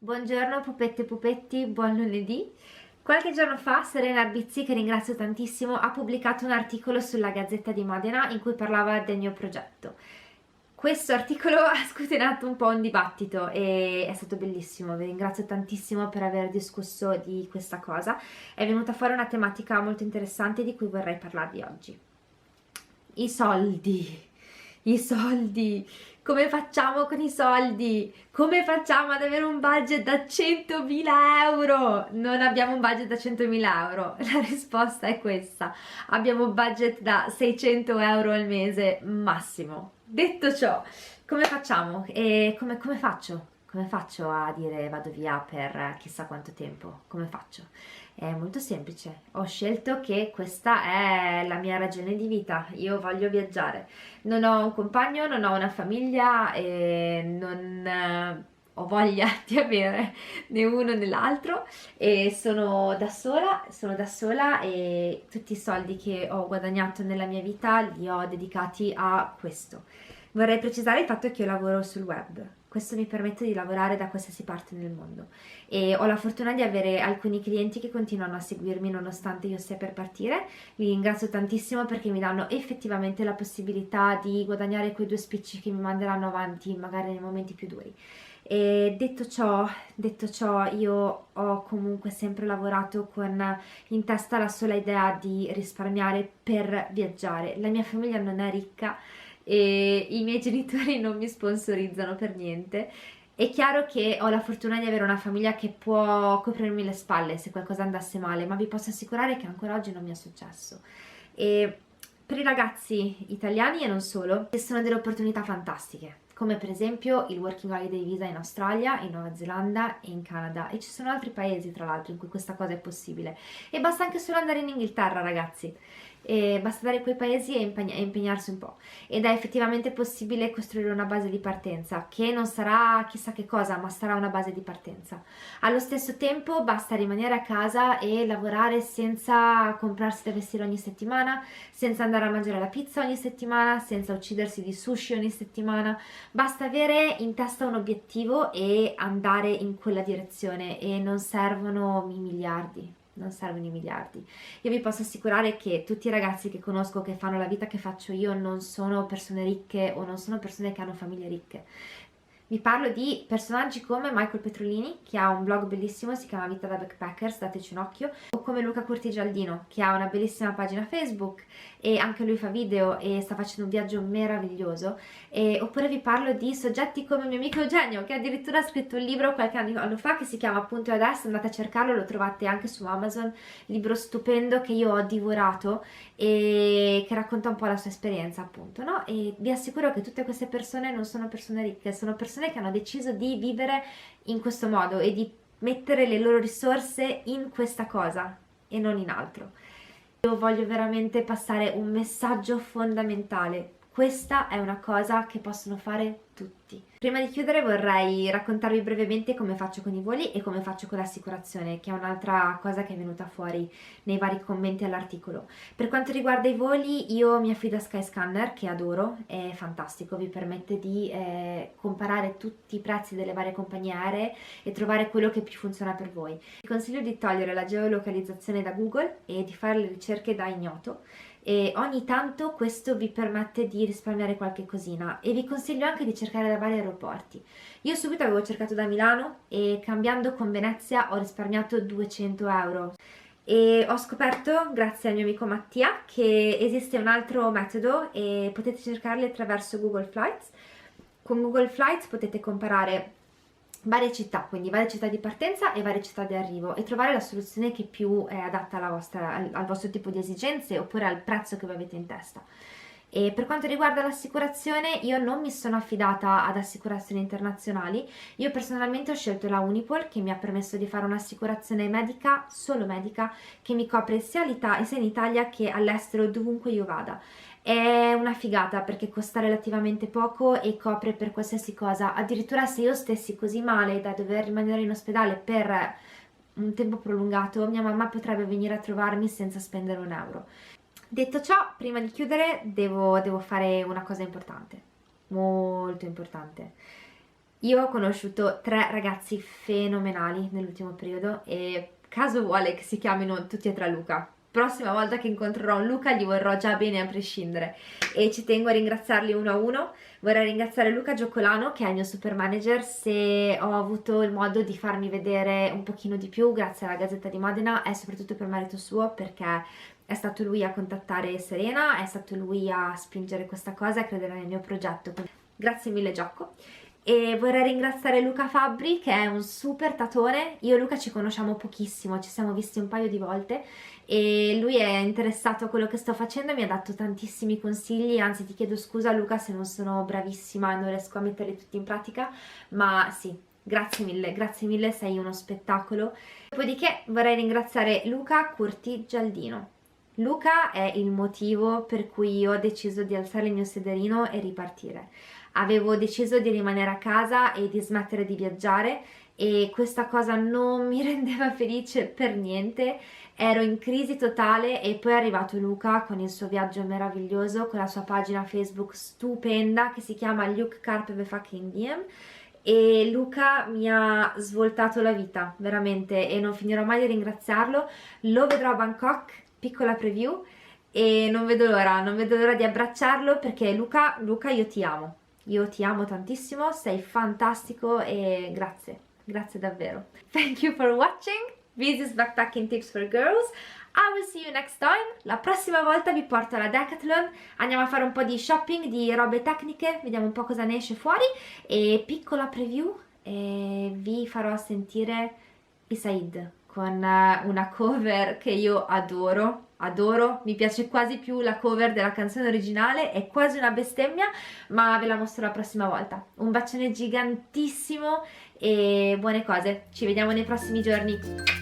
Buongiorno pupette e pupetti, buon lunedì. Qualche giorno fa Serena Arbizzi, che ringrazio tantissimo, ha pubblicato un articolo sulla Gazzetta di Modena in cui parlava del mio progetto. Questo articolo ha scatenato un po' un dibattito e è stato bellissimo, vi ringrazio tantissimo per aver discusso di questa cosa. È venuta fuori una tematica molto interessante di cui vorrei parlarvi oggi. I soldi. I soldi, come facciamo con i soldi? Come facciamo ad avere un budget da 100.000 euro? Non abbiamo un budget da 100.000 euro, la risposta è questa: abbiamo un budget da 600 euro al mese massimo. Detto ciò, come facciamo? E come faccio? Come faccio a dire vado via per chissà quanto tempo? Come faccio? È molto semplice, ho scelto che questa è la mia ragione di vita, io voglio viaggiare, non ho un compagno, non ho una famiglia e non ho voglia di avere né uno né l'altro e sono da sola e tutti i soldi che ho guadagnato nella mia vita li ho dedicati a questo. Vorrei precisare il fatto che io lavoro sul web. Questo mi permette di lavorare da qualsiasi parte nel mondo e ho la fortuna di avere alcuni clienti che continuano a seguirmi nonostante io sia per partire. Vi ringrazio tantissimo perché mi danno effettivamente la possibilità di guadagnare quei due spicci che mi manderanno avanti magari nei momenti più duri. E detto ciò, io ho comunque sempre lavorato con in testa la sola idea di risparmiare per viaggiare. La mia famiglia non è ricca e i miei genitori non mi sponsorizzano per niente. È chiaro che ho la fortuna di avere una famiglia che può coprirmi le spalle se qualcosa andasse male, ma vi posso assicurare che ancora oggi non mi è successo. E per i ragazzi italiani e non solo, ci sono delle opportunità fantastiche, come per esempio il Working Holiday Visa in Australia, in Nuova Zelanda e in Canada, e ci sono altri paesi tra l'altro in cui questa cosa è possibile. E basta anche solo andare in Inghilterra, ragazzi. E basta andare a quei paesi e impegnarsi un po', ed è effettivamente possibile costruire una base di partenza che non sarà chissà che cosa, ma sarà una base di partenza. Allo stesso tempo basta rimanere a casa e lavorare senza comprarsi da vestire ogni settimana, senza andare a mangiare la pizza ogni settimana, senza uccidersi di sushi ogni settimana. Basta avere in testa un obiettivo e andare in quella direzione, e non servono i miliardi. Non servono i miliardi. Io vi posso assicurare che tutti i ragazzi che conosco che fanno la vita che faccio io non sono persone ricche o non sono persone che hanno famiglie ricche. Vi parlo di personaggi come Michael Petrolini, che ha un blog bellissimo, si chiama Vita da Backpackers, dateci un occhio, o come Luca Curtigialdino, che ha una bellissima pagina Facebook e anche lui fa video e sta facendo un viaggio meraviglioso. Oppure vi parlo di soggetti come il mio amico Eugenio, che addirittura ha scritto un libro qualche anno fa che si chiama Appunto Adesso, andate a cercarlo, lo trovate anche su Amazon, libro stupendo che io ho divorato e che racconta un po' la sua esperienza, appunto, no? E vi assicuro che tutte queste persone non sono persone ricche, sono persone che hanno deciso di vivere in questo modo e di mettere le loro risorse in questa cosa e non in altro. Io voglio veramente passare un messaggio fondamentale: questa è una cosa che possono fare tutti. Prima di chiudere vorrei raccontarvi brevemente come faccio con i voli e come faccio con l'assicurazione, che è un'altra cosa che è venuta fuori nei vari commenti all'articolo. Per quanto riguarda i voli, io mi affido a Skyscanner, che adoro, è fantastico, vi permette di comparare tutti i prezzi delle varie compagnie aeree e trovare quello che più funziona per voi. Vi consiglio di togliere la geolocalizzazione da Google e di fare le ricerche da ignoto, e ogni tanto questo vi permette di risparmiare qualche cosina, e vi consiglio anche di cercare da vari aeroporti. Io subito avevo cercato da Milano e cambiando con Venezia ho risparmiato 200 euro. E ho scoperto, grazie al mio amico Mattia, che esiste un altro metodo e potete cercarli attraverso Google Flights. Con Google Flights potete comparare varie città, quindi varie città di partenza e varie città di arrivo, e trovare la soluzione che più è adatta al vostro tipo di esigenze oppure al prezzo che voi avete in testa. E per quanto riguarda l'assicurazione, io non mi sono affidata ad assicurazioni internazionali. Io personalmente ho scelto la Unipol, che mi ha permesso di fare un'assicurazione medica, solo medica, che mi copre sia in Italia che all'estero, dovunque io vada. È una figata perché costa relativamente poco e copre per qualsiasi cosa. Addirittura se io stessi così male da dover rimanere in ospedale per un tempo prolungato, mia mamma potrebbe venire a trovarmi senza spendere un euro. Detto ciò, prima di chiudere devo fare una cosa importante, molto importante. Io ho conosciuto 3 ragazzi fenomenali nell'ultimo periodo e caso vuole che si chiamino tutti e 3 Luca. Prossima volta che incontrerò un Luca gli vorrò già bene a prescindere e ci tengo a ringraziarli uno a uno. Vorrei ringraziare Luca Gioccolano, che è il mio super manager, se ho avuto il modo di farmi vedere un pochino di più grazie alla Gazzetta di Modena, è soprattutto per merito suo, perché è stato lui a contattare Serena, è stato lui a spingere questa cosa e a credere nel mio progetto. Quindi grazie mille Giocco. E vorrei ringraziare Luca Fabbri, che è un super tatore. Io e Luca ci conosciamo pochissimo, ci siamo visti un paio di volte e lui è interessato a quello che sto facendo e mi ha dato tantissimi consigli. Anzi, ti chiedo scusa Luca se non sono bravissima e non riesco a metterli tutti in pratica, ma sì, grazie mille, sei uno spettacolo. Dopodiché vorrei ringraziare Luca Curti Gialdino. Luca è il motivo per cui io ho deciso di alzare il mio sederino e ripartire. Avevo deciso di rimanere a casa e di smettere di viaggiare e questa cosa non mi rendeva felice per niente. Ero in crisi totale e poi è arrivato Luca con il suo viaggio meraviglioso, con la sua pagina Facebook stupenda che si chiama Luke Carpe the fucking DM, e Luca mi ha svoltato la vita veramente e non finirò mai di ringraziarlo. Lo vedrò a Bangkok, piccola preview, e non vedo l'ora di abbracciarlo perché Luca io ti amo tantissimo, sei fantastico e grazie davvero. Thank you for watching. This is Backpacking Tips for Girls. I will see you next time. La prossima volta vi porto alla Decathlon, andiamo a fare un po' di shopping, di robe tecniche, vediamo un po' cosa ne esce fuori e piccola preview, e vi farò sentire Isaid con una cover che io adoro, mi piace quasi più la cover della canzone originale, è quasi una bestemmia, ma ve la mostro la prossima volta. Un bacione gigantissimo e buone cose, ci vediamo nei prossimi giorni.